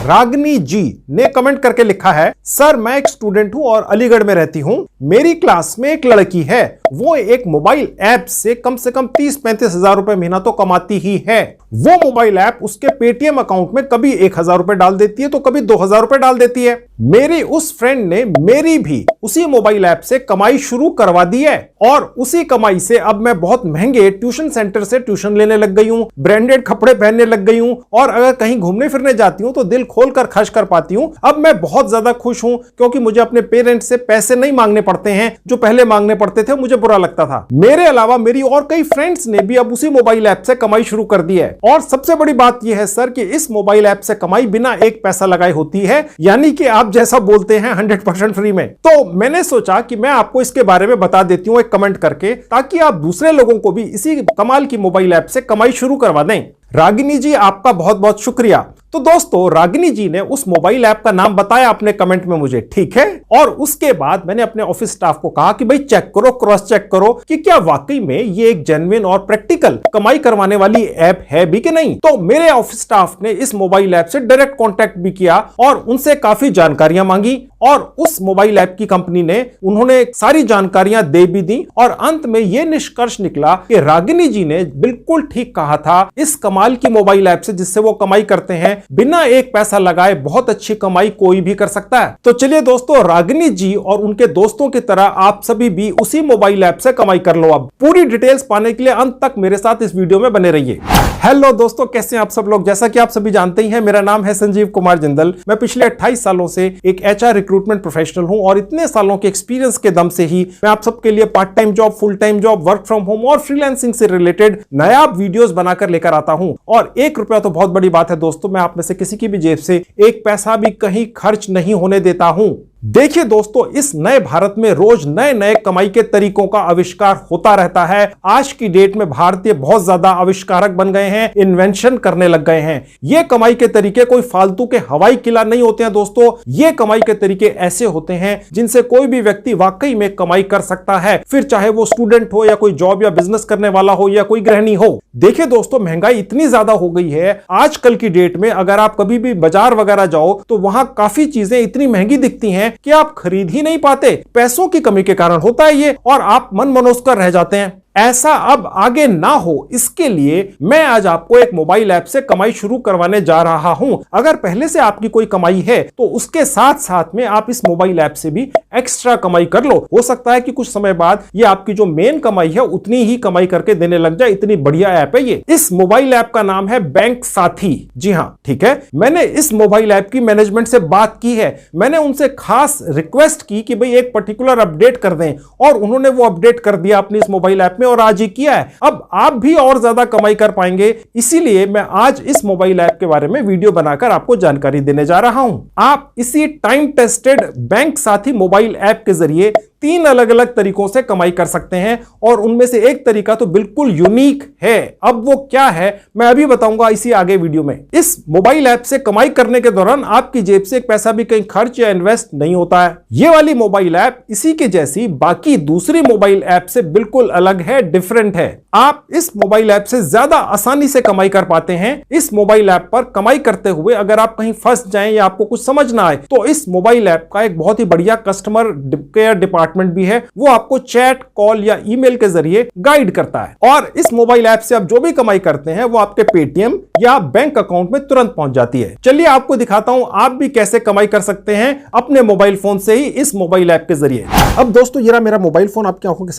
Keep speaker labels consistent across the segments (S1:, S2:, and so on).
S1: रागिनी जी ने कमेंट करके लिखा है, सर मैं एक स्टूडेंट हूं और अलीगढ़ में रहती हूं। मेरी क्लास में एक लड़की है, वो एक मोबाइल ऐप से कम 30-35 हजार रुपए महीना तो कमाती ही है। वो मोबाइल ऐप उसके पेटीएम अकाउंट में कभी 1000 रुपए डाल देती है तो कभी 2000 रुपए डाल देती है। मेरी उस फ्रेंड ने मेरी भी उसी मोबाइल ऐप से कमाई शुरू करवा दी है और उसी कमाई से अब मैं बहुत महंगे ट्यूशन सेंटर से ट्यूशन लेने लग गई हूं, ब्रांडेड कपड़े पहनने लग गई हूं और अगर कहीं घूमने फिरने जाती हूं तो दिल खोलकर खर्च कर पाती हूं। अब मैं बहुत ज्यादा खुश हूं क्योंकि मुझे अपने पेरेंट्स से पैसे नहीं मांगने पड़ते हैं, जो पहले मांगने पड़ते थे मुझे बुरा लगता था। मेरे अलावा मेरी और कई फ्रेंड्स ने भी अब उसी मोबाइल ऐप से कमाई शुरू कर दी है और सबसे बड़ी बात यह है सर कि इस मोबाइल ऐप से कमाई बिना एक पैसा लगाए होती है, यानी कि आप जैसा बोलते हैं 100% फ्री में। तो मैंने सोचा कि मैं आपको इसके बारे में बता देती हूं एक कमेंट करके, ताकि आप दूसरे लोगों को भी इसी कमाल की मोबाइल ऐप से कमाई शुरू करवा दें। रागिनी जी आपका बहुत बहुत शुक्रिया। तो दोस्तों रागिनी जी ने उस मोबाइल ऐप का नाम बताया अपने कमेंट में मुझे, ठीक है, और उसके बाद मैंने अपने ऑफिस स्टाफ को कहा कि भाई चेक करो, क्रॉस चेक करो कि क्या वाकई में ये एक जेन्युइन और प्रैक्टिकल कमाई करवाने वाली ऐप है भी कि नहीं। तो मेरे ऑफिस स्टाफ ने इस मोबाइल ऐप से डायरेक्ट कांटेक्ट भी किया और उनसे काफी जानकारियां मांगी और उस मोबाइल ऐप की कंपनी ने उन्होंने सारी जानकारियां दे भी दी और अंत में यह निष्कर्ष निकला कि रागिनी जी ने बिल्कुल ठीक कहा था। इस कमाल की मोबाइल ऐप से जिससे वो कमाई करते हैं बिना एक पैसा लगाए बहुत अच्छी कमाई कोई भी कर सकता है। तो चलिए दोस्तों, रागिनी जी और उनके दोस्तों की तरह आप सभी भी उसी मोबाइल ऐप से कमाई कर लो। अब पूरी डिटेल्स पाने के लिए अंत तक मेरे साथ इस वीडियो में बने रहिए। हेलो दोस्तों, कैसे हैं आप सब लोग। जैसा कि आप सभी जानते ही हैं, मेरा नाम है संजीव कुमार जिंदल। मैं पिछले 28 सालों से एक एचआर रिक्रूटमेंट प्रोफेशनल हूं और इतने सालों के एक्सपीरियंस के दम से ही मैं आप सबके लिए part time job, full time job, work from home और फ्रीलांसिंग से रिलेटेड नायाब वीडियोस बनाकर लेकर आता हूं। और 1 रुपया तो बहुत बड़ी बात है दोस्तों, मैं आप में से किसी की भी जेब से 1 पैसा भी कहीं खर्च नहीं होने देता हूं। देखिए दोस्तों, इस नए भारत में रोज नए नए कमाई के तरीकों का आविष्कार होता रहता है। आज की डेट में भारतीय बहुत ज्यादा आविष्कारक बन गए हैं, इन्वेंशन करने लग गए हैं। ये कमाई के तरीके कोई फालतू के हवाई किला नहीं होते हैं दोस्तों, ये कमाई के तरीके ऐसे होते हैं जिनसे कोई भी व्यक्ति वाकई में कमाई कर सकता है, फिर चाहे वो स्टूडेंट हो या कोई जॉब या बिजनेस करने वाला हो या कोई गृहिणी हो। देखिए दोस्तों, महंगाई इतनी ज्यादा हो गई है आजकल की डेट में, अगर आप कभी भी बाजार वगैरह जाओ तो वहां काफी चीजें इतनी महंगी दिखती हैं कि आप खरीद ही नहीं पाते। पैसों की कमी के कारण होता है ये और आप मन मनोज कर रह जाते हैं। ऐसा अब आगे ना हो, इसके लिए मैं आज आपको एक मोबाइल ऐप से कमाई शुरू करवाने जा रहा हूं। अगर पहले से आपकी कोई कमाई है तो उसके साथ साथ में आप इस मोबाइल ऐप से भी एक्स्ट्रा कमाई कर लो। हो सकता है कि कुछ समय बाद ये आपकी जो मेन कमाई है उतनी ही कमाई करके देने लग जाए, इतनी बढ़िया ऐप है ये। इस मोबाइल ऐप का नाम है बैंक साथी। जी हां, ठीक है, मैंने इस मोबाइल ऐप की मैनेजमेंट से बात की है। मैंने उनसे खास रिक्वेस्ट की कि भाई एक पर्टिकुलर अपडेट कर दें और उन्होंने वो अपडेट कर दिया अपनी इस मोबाइल ऐप में और आज ही किया है। अब आप भी और ज्यादा कमाई कर पाएंगे, इसीलिए मैं आज इस मोबाइल ऐप के बारे में वीडियो बनाकर आपको जानकारी देने जा रहा हूं। आप इसी टाइम टेस्टेड बैंक साथी मोबाइल ऐप के जरिए 3 अलग अलग तरीकों से कमाई कर सकते हैं और उनमें से एक तरीका तो बिल्कुल यूनिक है। अब वो क्या है मैं अभी बताऊंगा इसी आगे वीडियो में। इस मोबाइल ऐप से कमाई करने के दौरान आपकी जेब से एक पैसा भी कहीं खर्च या इन्वेस्ट नहीं होता है। ये वाली मोबाइल ऐप इसी के जैसी बाकी दूसरी मोबाइल ऐप से बिल्कुल अलग है, डिफरेंट है। आप इस मोबाइल ऐप से ज्यादा आसानी से कमाई कर पाते हैं। इस मोबाइल ऐप पर कमाई करते हुए अगर आप कहीं फंस जाएं या आपको कुछ समझ ना आए तो इस मोबाइल ऐप का एक बहुत ही बढ़िया कस्टमर केयर डिपार्टमेंट भी है, वो आपको चैट, कॉल या ईमेल के जरिए गाइड करता है और इस मोबाइल ऐप से आप जो भी कमाई करते हैं वो आपके पेटीएम या बैंक अकाउंट में तुरंत पहुंच जाती है। चलिए आपको दिखाता हूं आप भी कैसे कमाई कर सकते हैं अपने मोबाइल फोन से ही इस मोबाइल ऐप के जरिए। अब दोस्तों, ये मेरा मोबाइल फोन आपकी आंखों के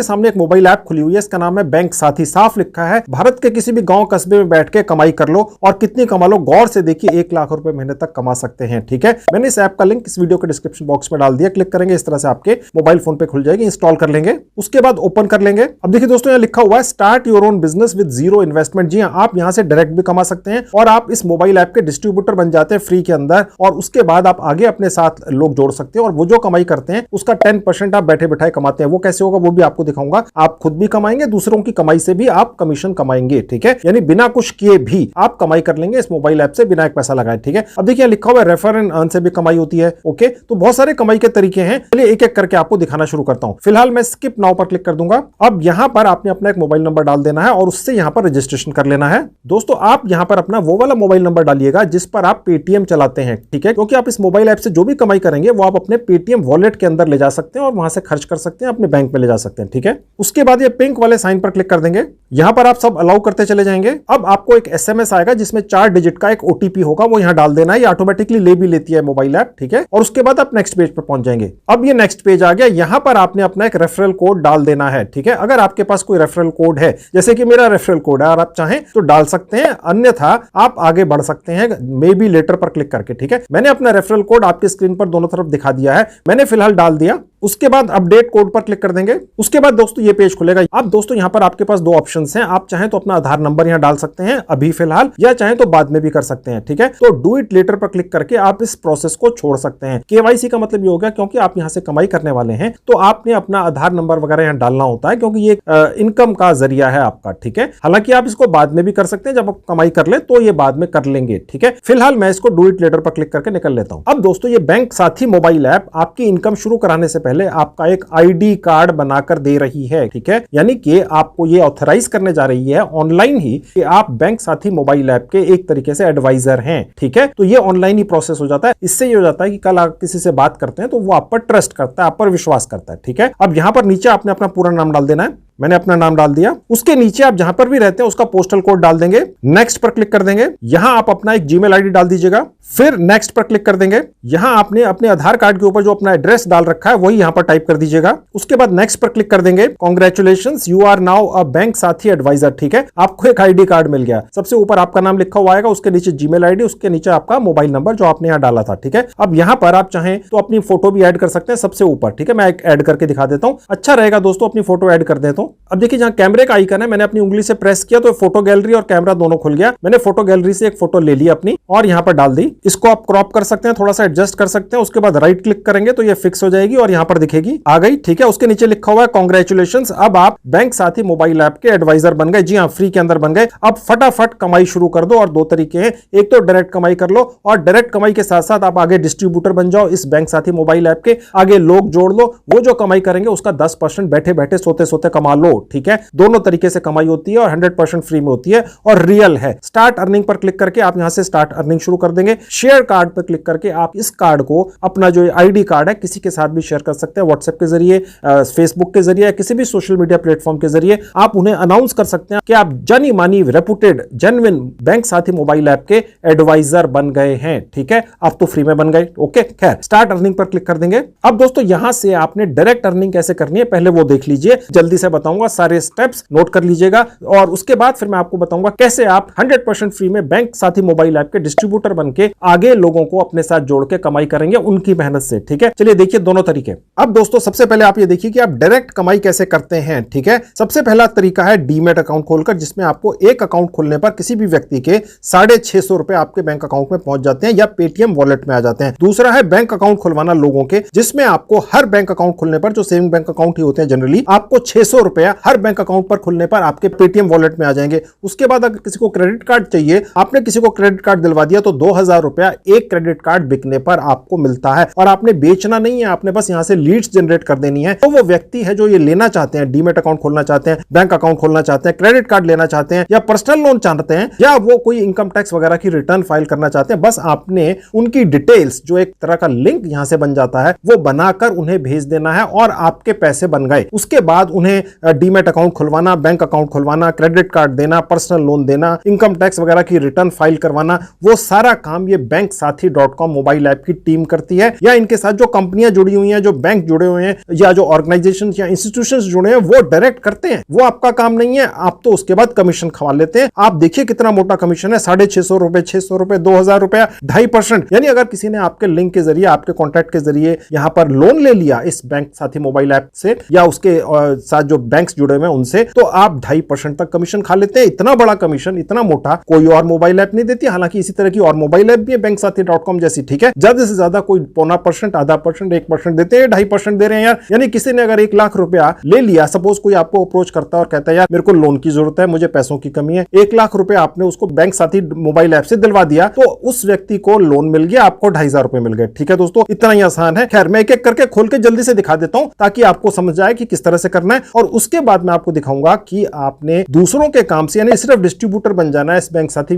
S1: सामने एक मोबाइल ऐप खुली हुई है। इसका नाम है बैंक साथी। साफ लिखा है भारत के किसी भी गांव कस्बे में बैठ के कमाई कर लो और कितनी कमा लो, गौर से देखिए 1 लाख रुपए महीने तक कमा सकते हैं। ठीक है, मैंने इस ऐप का लिंक इस वीडियो के डिस्क्रिप्शन बॉक्स में डाल दिया। क्लिक करेंगे, इस तरह से आपके मोबाइल फोन पे खुल जाएगी। इंस्टॉल कर लेंगे, उसके बाद ओपन कर लेंगे। अब देखिए दोस्तों, यहाँ लिखा हुआ है start your own business with 0 investment. जी हाँ, आप यहाँ से डायरेक्ट भी कमा सकते हैं और आप इस मोबाइल ऐप के डिस्ट्रीब्यूटर बन जाते हैं फ्री के अंदर और उसके बाद आप आगे अपने साथ लोग जोड़ सकते हैं और वो जो कमाई करते हैं उसका 10% आप बैठे बैठाए कमाते हैं। वो कैसे होगा वो भी आपको दिखाऊंगा। आप खुद भी कमाएंगे, दूसरों की कमाई से भी आप कमीशन कमाएंगे। ठीक है, यानी बिना कुछ किए भी आप कमाई कर लेंगे इस मोबाइल ऐप से बिना एक पैसा लगाए। ठीक है, अब देखिए लिखा हुआ है रेफर एंड अर्न से भी कमाई होती है। ओके, तो बहुत सारे कमाई के तरीके हैं। चलिए एक एक करके आपको दिखाना शुरू करता हूं। फिलहाल मैं स्किप नाउ पर क्लिक कर दूंगा। अब यहां पर आपने अपना एक मोबाइल नंबर डाल देना है और उससे यहां पर रजिस्ट्रेशन कर लेना है। दोस्तों आप यहां पर अपना वो वाला मोबाइल नंबर डालिएगा जिस पर आप पेटीएम चलाते हैं। ठीक है, क्योंकि आप इस मोबाइल ऐप से जो भी कमाई करेंगे वो आप अपने पेटीएम वॉलेट के अंदर ले जा सकते हैं और वहां से खर्च कर सकते हैं, अपने बैंक में ले जा सकते हैं। ठीक है, उसके बाद ये पिंक वाले साइन पर क्लिक कर देंगे। यहां पर आप सब अलाउ करते चले जाएंगे। अब आपको एक एसएमएस आएगा जिसमें 4 डिजिट का एक ओटीपी होगा, वो यहां डाल देना है। ये ऑटोमेटिकली ले भी लेती है मोबाइल ऐप। ठीक है, और उसके बाद आप नेक्स्ट पेज पर पहुंच जाएंगे। अब ये नेक्स्ट पेज आ गया। यहां पर आपने अपना एक रेफरल कोड डाल देना है। ठीक है, अगर आपके पास कोई रेफरल कोड है, जैसे कि मेरा रेफरल कोड है और आप चाहें तो डाल सकते हैं, अन्यथा आप आगे बढ़ सकते हैं मे बी लेटर पर क्लिक करके। ठीक है, मैंने अपना रेफरल कोड आपके स्क्रीन पर दोनों तरफ दिखा दिया है, मैंने फिलहाल डाल दिया। उसके बाद अपडेट कोड पर क्लिक कर देंगे। उसके बाद दोस्तों ये पेज खुलेगा। अब दोस्तों यहां पर आपके पास 2 ऑप्शंस हैं। आप चाहें तो अपना आधार नंबर यहां डाल सकते हैं अभी फिलहाल, या चाहें तो बाद में भी कर सकते हैं। ठीक है, तो डू इट लेटर पर क्लिक करके आप इस प्रोसेस को छोड़ सकते हैं। केवाईसी का मतलब ये हो गया क्योंकि आप यहां से कमाई करने वाले हैं तो आपने अपना आधार नंबर वगैरह यहां डालना होता है, क्योंकि ये इनकम का जरिया है आपका। ठीक है, हालांकि आप इसको बाद में भी कर सकते हैं, जब आप कमाई कर ले तो ये बाद में कर लेंगे। ठीक है, फिलहाल मैं इसको डू इट लेटर पर क्लिक करके निकल लेता हूं। अब दोस्तों ये बैंक साथी मोबाइल ऐप आपकी इनकम शुरू कराने से पहले आपका एक आईडी कार्ड बनाकर दे रही है। ठीक है, यानी कि आपको ये ऑथराइज करने जा रही है ऑनलाइन ही कि आप बैंक साथी मोबाइल ऐप के एक तरीके से एडवाइजर हैं। ठीक है, तो ये ऑनलाइन ही प्रोसेस हो जाता है। इससे ये हो जाता है कि कल आप किसी से बात करते हैं तो वो आप पर ट्रस्ट करता है, आप पर विश्वास करता है। ठीक है, अब यहां पर नीचे आपने अपना पूरा नाम डाल देना है। मैंने अपना नाम डाल दिया। उसके नीचे आप जहां पर भी रहते हैं उसका पोस्टल कोड डाल देंगे। नेक्स्ट पर क्लिक कर देंगे। यहां आप अपना एक जीमेल आईडी डाल दीजिएगा। फिर नेक्स्ट पर क्लिक कर देंगे। यहां आपने अपने आधार कार्ड के ऊपर जो अपना एड्रेस डाल रखा है वही यहां पर टाइप कर दीजिएगा। उसके बाद नेक्स्ट पर क्लिक कर देंगे। Congratulations, you are now a bank Saathi advisor. ठीक है, आपको एक आईडी कार्ड मिल गया। सबसे ऊपर आपका नाम लिखा हुआ आएगा, उसके नीचे जीमेल आईडी, उसके नीचे आपका मोबाइल नंबर जो आपने यहां डाला था। ठीक है, अब यहां पर आप चाहें तो अपनी फोटो भी ऐड कर सकते हैं सबसे ऊपर। ठीक है, मैं एक ऐड करके दिखा देता हूं, अच्छा रहेगा दोस्तों अपनी फोटो ऐड कर देता हूं। अब देखिए जहां कैमरे का आइकन है, मैंने अपनी उंगली से प्रेस किया तो फोटो गैलरी और कैमरा दोनों खुल गया। मैंने फोटो गैलरी से एक फोटो ले ली अपनी और यहां पर डाल दी। इसको आप क्रॉप कर सकते हैं, थोड़ा सा एडजस्ट कर सकते हैं। उसके बाद राइट क्लिक करेंगे तो ये फिक्स हो जाएगी और यहां पर दिखेगी, आ गई। ठीक है, उसके नीचे लिखा हुआ है कांग्रेचुलेशंस, अब आप बैंक साथी मोबाइल ऐप के एडवाइजर बन गए। जी हां, फ्री के अंदर बन गए। अब फटाफट कमाई शुरू कर दो। और 2 तरीके हैं, एक तो डायरेक्ट कमाई कर लो और डायरेक्ट कमाई के साथ साथ आप आगे डिस्ट्रीब्यूटर बन जाओ इस बैंक साथी मोबाइल ऐप के, आगे लोग जोड़ लो, वो जो कमाई करेंगे उसका 10% बैठे बैठे सोते सोते कमा लो। ठीक है, दोनों तरीके से कमाई होती है और 100% फ्री में होती है और रियल है। स्टार्ट अर्निंग पर क्लिक करके आप यहां से स्टार्ट अर्निंग शुरू कर देंगे। शेयर कार्ड पर क्लिक करके आप इस कार्ड को, अपना जो आईडी कार्ड है, किसी के साथ भी शेयर कर सकते हैं, व्हाट्सएप के जरिए, फेसबुक के जरिए, किसी भी सोशल मीडिया प्लेटफॉर्म के जरिए आप उन्हें अनाउंस कर सकते हैं कि आप जानी मानी रेपुटेड जेन्युइन बैंक साथी मोबाइल ऐप के एडवाइजर बन गए हैं। ठीक है, आप तो फ्री में बन गए। ओके, खैर स्टार्ट अर्निंग पर क्लिक कर देंगे। अब दोस्तों यहां से आपने डायरेक्ट अर्निंग कैसे करनी है पहले वो देख लीजिए, जल्दी से बताऊंगा, सारे स्टेप्स नोट कर लीजिएगा और उसके बाद फिर मैं आपको बताऊंगा कैसे आप 100% फ्री में बैंक साथी मोबाइल ऐप के डिस्ट्रीब्यूटर बनके आगे लोगों को अपने साथ जोड़ के कमाई करेंगे उनकी मेहनत से। ठीक है, चलिए देखिए दोनों तरीके। अब दोस्तों सबसे पहले आप ये देखिए कि आप डायरेक्ट कमाई कैसे करते हैं। ठीक है, सबसे पहला तरीका है डीमैट अकाउंट खोलकर, जिसमें आपको एक अकाउंट खोलने पर किसी भी व्यक्ति के 650 रुपए आपके बैंक अकाउंट में पहुंच जाते हैं या पेटीएम वॉलेट में आ जाते हैं। दूसरा है बैंक अकाउंट खुलवाना लोगों के, जिसमें आपको हर बैंक अकाउंट खुलने पर, जो सेविंग बैंक अकाउंट ही होते हैं जनरली, आपको 600 रुपया हर बैंक अकाउंट पर खुलने पर आपके पेटीएम वॉलेट में आ जाएंगे। उसके बाद अगर किसी को क्रेडिट कार्ड चाहिए, आपने किसी को क्रेडिट कार्ड दिलवा दिया तो 2000 रुपया एक क्रेडिट कार्ड बिकने पर आपको मिलता है और आपने बेचना नहीं है, आपने बस यहां से लीड्स जनरेट कर देनी है। तो वो व्यक्ति है जो ये लेना चाहते हैं, डीमैट अकाउंट खोलना चाहते हैं, बैंक अकाउंट खोलना चाहते हैं, क्रेडिट कार्ड लेना चाहते हैं या पर्सनल लोन चाहते हैं या वो कोई इनकम टैक्स वगैरह की रिटर्न फाइल करना चाहते हैं, बस आपने उनकी डिटेल्स, जो एक तरह का लिंक यहां से बन जाता है, वो बनाकर उन्हें भेज देना है और आपके पैसे बन गए। उसके बाद उन्हें डीमैट अकाउंट खुलवाना, बैंक अकाउंट खुलवाना, क्रेडिट कार्ड देना, पर्सनल लोन देना, इनकम टैक्स वगैरह की रिटर्न फाइल करवाना, वो सारा काम ये banksathi.com मोबाइल ऐप की टीम करती है या इनके साथ जो कंपनियां जुड़ी हुई हैं, जो बैंक जुड़े हुए हैं या जो ऑर्गेनाइजेशन या इंस्टीट्यूशंस जुड़े हैं वो डायरेक्ट करते हैं। वो आपका काम नहीं है, आप तो उसके बाद कमीशन खवा लेते हैं। आप देखिए कितना मोटा कमीशन है, 650 रुपए, 600 रुपए, 2000 रुपया, 2.5%। यानी अगर किसी ने आपके लिंक के जरिए, आपके कॉन्टैक्ट के जरिए यहां पर लोन ले लिया इस बैंक साथी मोबाइल ऐप से या उसके साथ जो बैंक्स जुड़े हुए हैं उनसे, तो आप 2.5% तक कमीशन खा लेते हैं। इतना बड़ा कमीशन, इतना मोटा कोई और मोबाइल ऐप नहीं देती। हालांकि इसी तरह की और मोबाइल ऐप भी है banksathi.com जैसी, ठीक है। ज्यादा से ज्यादा कोई 0.25%, आधा परसेंट, 1% देते हैं, 2.5% दे रहे हैं यार। यानी किसी ने अगर 1 लाख रुपया ले लिया, सपोज कोई आपको अप्रोच करता है और कहता है यार मेरे को लोन की जरूरत है, मुझे पैसों की कमी है, 1 लाख रुपया आपने उसको बैंक साथी मोबाइल ऐप से दिलवा दिया, तो उस व्यक्ति को लोन मिल गया, आपको 2,500 रुपए मिल गए। ठीक है दोस्तों, इतना ही आसान है। खैर, मैं एक एक करके खोल के जल्दी से दिखा देता हूं ताकि आपको समझ आए कि किस तरह से करना है, और उसके बाद मैं आपको दिखाऊंगा कि आपने दूसरों के काम से, यानी सिर्फ डिस्ट्रीब्यूटर बन जाना है इस बैंक साथी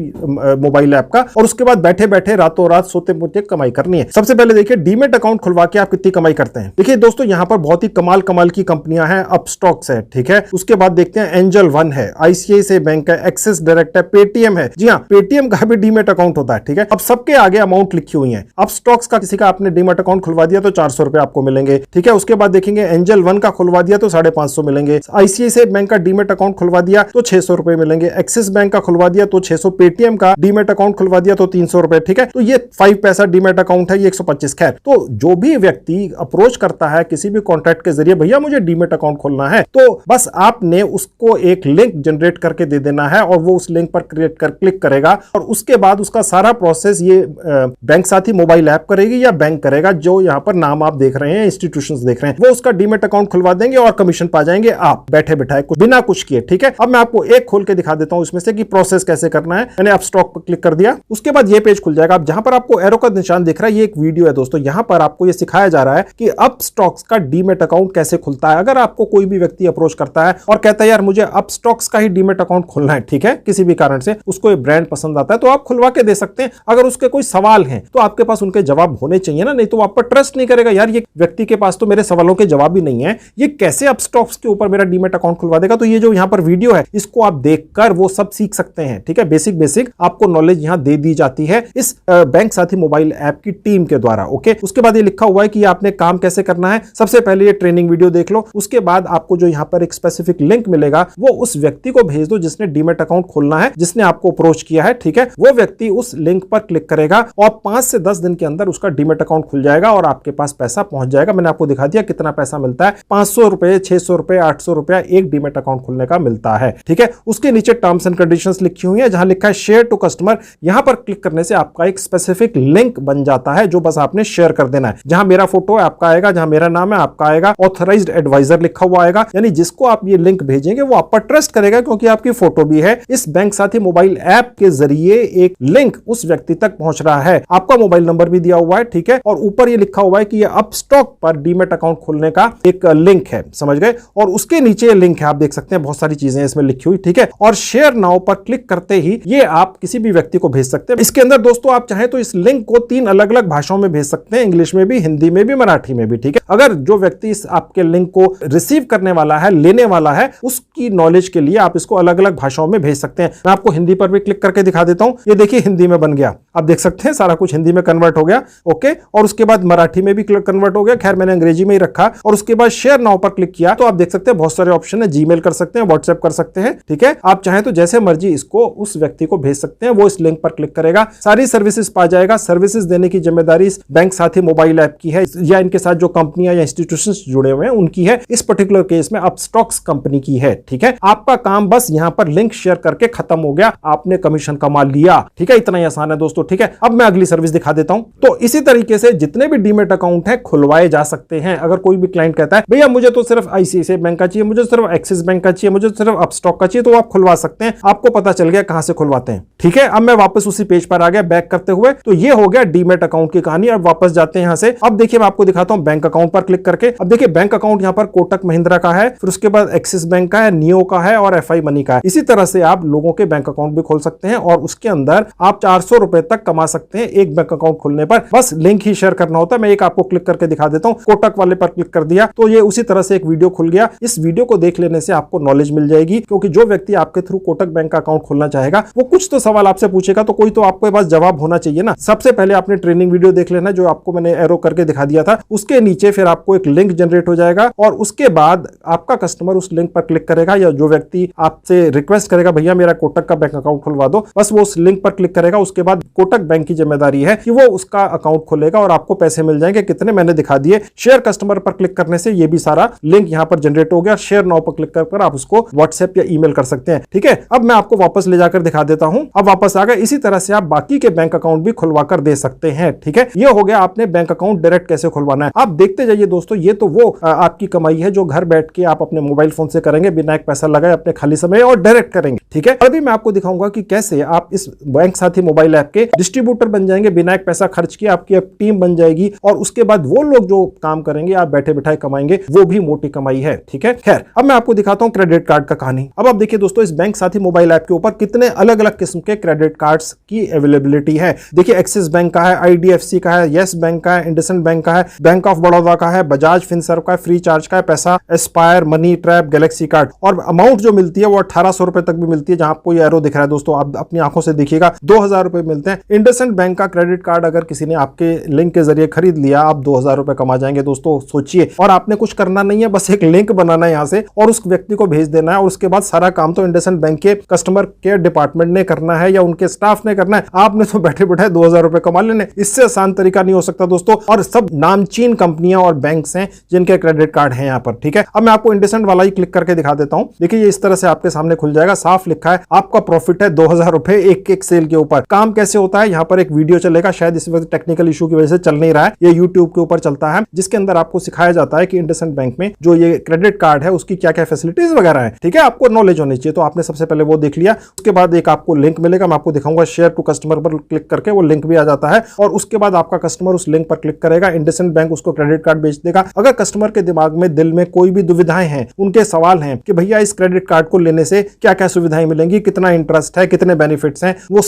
S1: मोबाइल ऐप का, और उसके बाद बैठे बैठे रातों रात सोते मोते कमाई करनी है। सबसे पहले देखिए डीमेट अकाउंट खुलवा के आप कितनी कमाई करते हैं। देखिए दोस्तों, यहां पर बहुत ही कमाल की कंपनियां हैं। अपस्टॉक्स है, ठीक है। उसके बाद देखते हैं एंजल वन है, आईसीआईसीआई बैंक है, एक्सिस डायरेक्ट है, पेटीएम है। जी हां, पेटीएम का भी डीमेट अकाउंट होता है, ठीक है। अब सबके आगे अमाउंट लिखी हुई है। अपस्टॉक्स का किसी का आपने डीमेट अकाउंट खुलवा दिया तो 400 रुपए आपको मिलेंगे, ठीक है। उसके बाद देखेंगे एंजल वन का खुलवा दिया तो 550 मिलेंगे, आईसीआईसीआई बैंक का डीमेट अकाउंट खुलवा दिया तो 600 रुपए मिलेंगे, एक्सिस बैंक का खुलवा दिया तो 600, पेटीएम का डीमेट अकाउंट खुलवा दिया तो 300 रुपए, ठीक है। तो ये 5 पैसा डीमेट अकाउंट है, ये 125। खैर, तो जो भी व्यक्ति अप्रोच करता है किसी भी कॉन्ट्रैक्ट के जरिए, भैया मुझे डीमेट अकाउंट खोलना है, तो बस आपने उसको एक लिंक जनरेट करके दे देना है और वो उस लिंक पर क्लिक करेगा, और उसके बाद उसका सारा प्रोसेस ये बैंक साथी मोबाइल ऐप करेगी या बैंक करेगा। जो यहां पर नाम आप देख रहे हैं, इंस्टीट्यूशंस देख रहे हैं, वो उसका डीमेट अकाउंट खुलवा देंगे और कमीशन पा जाएंगे आप बैठे बैठाए, बिना कुछ किए, ठीक है। अब मैं आपको एक खोल के दिखा देता हूं इसमें से कि प्रोसेस कैसे करना है। मैंने अपस्टॉक पर क्लिक कर दिया, उसके बाद ये पेज खुल जाएगा। अब जहां पर आपको एरो का निशान दिख रहा है, ये एक वीडियो है दोस्तों। यहां पर आपको ये सिखाया जा रहा है कि अपस्टॉक्स का डीमेट अकाउंट कैसे खुलता है। अगर आपको कोई भी व्यक्ति अप्रोच करता है और कहता है यार मुझे अपस्टॉक्स का ही डीमेट अकाउंट खोलना है, ठीक है, किसी भी कारण से उसको ये ब्रांड पसंद आता है, तो आप खुलवा के दे सकते हैं। अगर उसके कोई सवाल हैं तो आपके पास उनके जवाब होने चाहिए ना, नहीं तो आप पर ट्रस्ट नहीं करेगा। यार ये व्यक्ति के पास तो मेरे सवालों के जवाब ही नहीं है, ये कैसे अपस्टॉक्स के ऊपर मेरा डीमेट अकाउंट खुलवा देगा। तो ये जो यहां पर वीडियो है, इसको आप देखकर वो सब सीख सकते हैं, ठीक है। बेसिक आपको नॉलेज यहां दे दी जाती है इस बैंक साथी मोबाइल ऐप की टीम के द्वारा, ओके। उसके बाद ये लिखा हुआ है कि आपने काम कैसे करना है। सबसे पहले ये ट्रेनिंग वीडियो देख लो, उसके बाद आपको जो यहां पर एक स्पेसिफिक लिंक मिलेगा वो उस व्यक्ति को भेज दो जिसने डीमेट अकाउंट खोलना है, जिसने आपको अप्रोच किया है, ठीक है। वो व्यक्ति उस लिंक पर क्लिक करेगा और 5 से 10 दिन के अंदर उसका डीमेट अकाउंट खुल जाएगा और आपके पास पैसा पहुंच जाएगा। मैंने आपको दिखा दिया कितना पैसा मिलता है, 500 रुपए, 600 रुपए, 800 रुपया एक डीमेट अकाउंट खुलने का मिलता है, ठीक है। उसके नीचे टर्म्स एंड कंडीशंस लिखी हुई है, जहां लिखा है शेयर टू कस्टमर। यहां पर क्लिक करने से आपका एक स्पेसिफिक लिंक बन जाता है जो बस आपने शेयर कर देना है। जहां मेरा फोटो है आपका आएगा, जहां मेरा नाम है आपका आएगा, ऑथराइज्ड एडवाइजर लिखा हुआ आएगा, यानी जिसको आप ये लिंक भेजेंगे वो आप पर ट्रस्ट करेगा क्योंकि आपकी फोटो भी है। इस बैंक साथी मोबाइल ऐप के जरिए एक लिंक उस व्यक्ति तक पहुंच रहा है, आपका मोबाइल नंबर भी दिया हुआ है, ठीक है। और ऊपर ये लिखा हुआ है कि ये अपस्टॉक पर डीमेट अकाउंट खोलने का एक लिंक है, समझ गए। और उसके नीचे लिंक है, आप देख सकते हैं बहुत सारी चीजें इसमें लिखी हुई, ठीक है। और शेयर नाउ पर क्लिक करते ही ये आप किसी भी व्यक्ति को भेज सकते हैं। इसके अंदर दोस्तों आप चाहें तो इस लिंक को 3 अलग अलग भाषाओं में भेज सकते हैं, इंग्लिश में भी, हिंदी में भी, मराठी में भी, ठीक है। अगर जो व्यक्ति इस आपके लिंक को रिसीव करने वाला है, लेने वाला है, उसकी नॉलेज के लिए आप इसको अलग अलग भाषाओं में भेज सकते हैं। मैं आपको हिंदी पर भी क्लिक करके दिखा देता हूं। ये देखिए हिंदी में बन गया, आप देख सकते हैं सारा कुछ हिंदी में कन्वर्ट हो गया, ओके। और उसके बाद मराठी में भी कन्वर्ट हो गया, खैर मैंने अंग्रेजी में ही रखा। और उसके बाद शेयर नाउ पर क्लिक किया तो आप देख सकते हैं बहुत सारे ऑप्शन है, जीमेल कर सकते हैं, व्हाट्सएप कर सकते हैं, ठीक है। आप चाहें तो जैसे मर्जी इसको उस व्यक्ति को भेज सकते हैं, वो इस लिंक पर क्लिक करेगा, सारी सर्विसेज पा जाएगा। सर्विसेज देने की जिम्मेदारी इस बैंक साथी मोबाइल ऐप की है, या इनके साथ जो कंपनियां या इंस्टीट्यूशंस जुड़े हुए हैं उनकी है। इस पर्टिकुलर केस में अपस्टॉक्स कंपनी की है, ठीक है। आपका काम बस यहां पर लिंक शेयर करके खत्म हो गया, आपने कमीशन कमा लिया, ठीक है। इतना ही आसान है दोस्तों, ठीक है। अब मैं अगली सर्विस दिखा देता हूं। तो इसी तरीके से जितने भी डीमेट अकाउंट है खुलवाए जा सकते हैं। अगर कोई भी क्लाइंट कहता है भैया मुझे तो सिर्फ आईसीआईसीआई बैंक का चाहिए, मुझे सिर्फ एक्सिस बैंक का चाहिए, मुझे सिर्फ अपस्टॉक का चाहिए, तो आप खुलवा सकते हैं। आपको पता चल गया कहां से खुलवाते हैं, ठीक है। अब मैं वापस उसी पेज पर आ गया बैक करते हुए। तो ये हो गया डीमेट अकाउंट की कहानी। अब वापस जाते हैं यहां से। अब देखिए मैं आपको दिखाता हूं बैंक अकाउंट पर क्लिक करके। अब देखिए बैंक अकाउंट यहां पर कोटक महिंद्रा का है, फिर उसके बाद एक्सिस बैंक का है, नियो का है और एफआई मनी का है। इसी तरह से आप लोगों के बैंक अकाउंट भी खोल सकते हैं और उसके अंदर आप 400 रुपए तक कमा सकते हैं एक बैंक अकाउंट खोलने पर। बस लिंक ही शेयर करना होता है। मैं एक आपको क्लिक करके दिखा देता हूं। कोटक वाले पर क्लिक कर दिया तो ये उसी तरह से एक वीडियो खुल गया। इस वीडियो को देख लेने से आपको नॉलेज मिल जाएगी, क्योंकि जो व्यक्ति आपके थ्रू कोटक बैंक का अकाउंट खोलना चाहेगा वो कुछ तो सवाल आपसे पूछेगा, तो कोई तो आपके पास जवाब होना चाहिए ना। सबसे पहले आपने ट्रेनिंग वीडियो देख लेना जो आपको मैंने एरो करके दिखा दिया था। उसके नीचे फिर आपको एक लिंक जनरेट हो जाएगा और उसके बाद आपका कस्टमर उस लिंक पर क्लिक करेगा, या जो व्यक्ति आपसे रिक्वेस्ट करेगा भैया मेरा कोटक का बैंक अकाउंट खुलवा दो, बस वो उस लिंक पर क्लिक करेगा। उसके बाद कोटक बैंक की जिम्मेदारी है कि वो उसका अकाउंट खोलेगा और आपको पैसे मिल जाएंगे। कितने मैंने दिखा दिए। शेयर कस्टमर पर क्लिक करने से ये भी सारा लिंक यहां पर जनरेट हो हो गया, शेयर नाउ पर क्लिक कर आप उसको व्हाट्सएप या ईमेल कर सकते हैं। ठीक है, अब मैं आपको वापस ले जाकर दिखा देता हूं। अब वापस आ गए। इसी तरह से आप बाकी के बैंक अकाउंट भी खुलवा कर दे सकते हैं। ठीक है, ये हो गया आपने बैंक अकाउंट डायरेक्ट कैसे खुलवाना है। आप देखते जाइए दोस्तों, ये तो वो आपकी कमाई है जो घर बैठ के आप अपने मोबाइल फोन से करेंगे बिना एक पैसा लगाए अपने खाली समय और डायरेक्ट करेंगे। ठीक है, अभी मैं आपको दिखाऊंगा कि कैसे आप इस बैंक साथी मोबाइल ऐप के डिस्ट्रीब्यूटर बन जाएंगे बिना एक पैसा खर्च किए। आपकी एक टीम बन जाएगी और उसके बाद वो लोग जो काम करेंगे आप बैठे बैठाए कमाएंगे, वो भी मोटी कमाई है। ठीक है, खैर अब मैं आपको दिखाता हूं क्रेडिट कार्ड का कहानी। अब आप देखिए दोस्तों, इस बैंक साथी मोबाइल ऐप के ऊपर कितने अलग अलग किस्म के क्रेडिट कार्ड्स की अवेलेबिलिटी है। देखिए, एक्सिस बैंक का है, आईडीएफसी का है, येस बैंक का है, इंडसइंड बैंक का है, बैंक ऑफ बड़ौदा का है, बजाज फिनसर्व का है, फ्री चार्ज का है, पैसा, Aspire, money trap, Galaxy card. और अमाउंट जो मिलती है वो 1800 रुपए तक भी मिलती है। जहां आपको ये एरो दिख रहा है दोस्तों, आप अपनी आंखों से देखिएगा 2000 रुपए मिलते हैं। इंडसइंड बैंक का क्रेडिट कार्ड अगर किसी ने आपके लिंक के जरिए खरीद लिया, आप 2000 रुपए कमा जाएंगे दोस्तों। सोचिए, और आपने कुछ करना नहीं है, बस एक लिंक बनाना है यहां से और उस व्यक्ति को भेज देना है और उसके बाद सारा काम तो इंडसइंड बैंक के कस्टमर केयर डिपार्टमेंट ने करना है या उनके स्टाफ ने करना है। आपने तो बैठे बैठे 2000 रुपए कमा लेने। इससे आसान तरीका नहीं हो सकता दोस्तों। और सब नामचीन कंपनियां और बैंक्स हैं जिनके क्रेडिट कार्ड हैं यहां पर। ठीक है, अब मैं आपको इंडसइंड वाला ही क्लिक करके दिखा देता हूं। देखिए, ये इस तरह से आपके सामने खुल जाएगा। साफ लिखा है आपका प्रॉफिट है 2000 रुपए एक सेल के ऊपर। काम कैसे होता है, यहां पर एक वीडियो चलेगा, शायद इस वक्त टेक्निकल इशू की वजह से चल नहीं रहा है, ये यूट्यूब के ऊपर चलता है, जिसके अंदर आपको सिखाया जाता है कि इंडसइंड बैंक में जो ये क्रेडिट कार्ड है उसकी क्या क्या फैसिलिटीज वगैरह है। ठीक है, आपको नॉलेज होनी चाहिए, तो आपने सबसे पहले वो देख लिया। उसके बाद एक आपको लिंक मिलेगा, मैं आपको दिखाऊंगा, शेयर टू कस्टमर पर क्लिक करके वो लिंक भी आ जाता है और उसके बाद आपका कस्टमर उस लिंक पर क्लिक करेगा, इंडसइंड बैंक उसको क्रेडिट कार्ड बेच देगा। अगर कस्टमर के दिमाग में दिल में कोई भी दुविधाएं हैं, उनके सवाल हैं कि भैया इस क्रेडिट कार्ड को लेने से क्या क्या सुविधाएं मिलेंगी, कितना इंटरेस्ट है, कितने बेनिफिट्स हैं, वो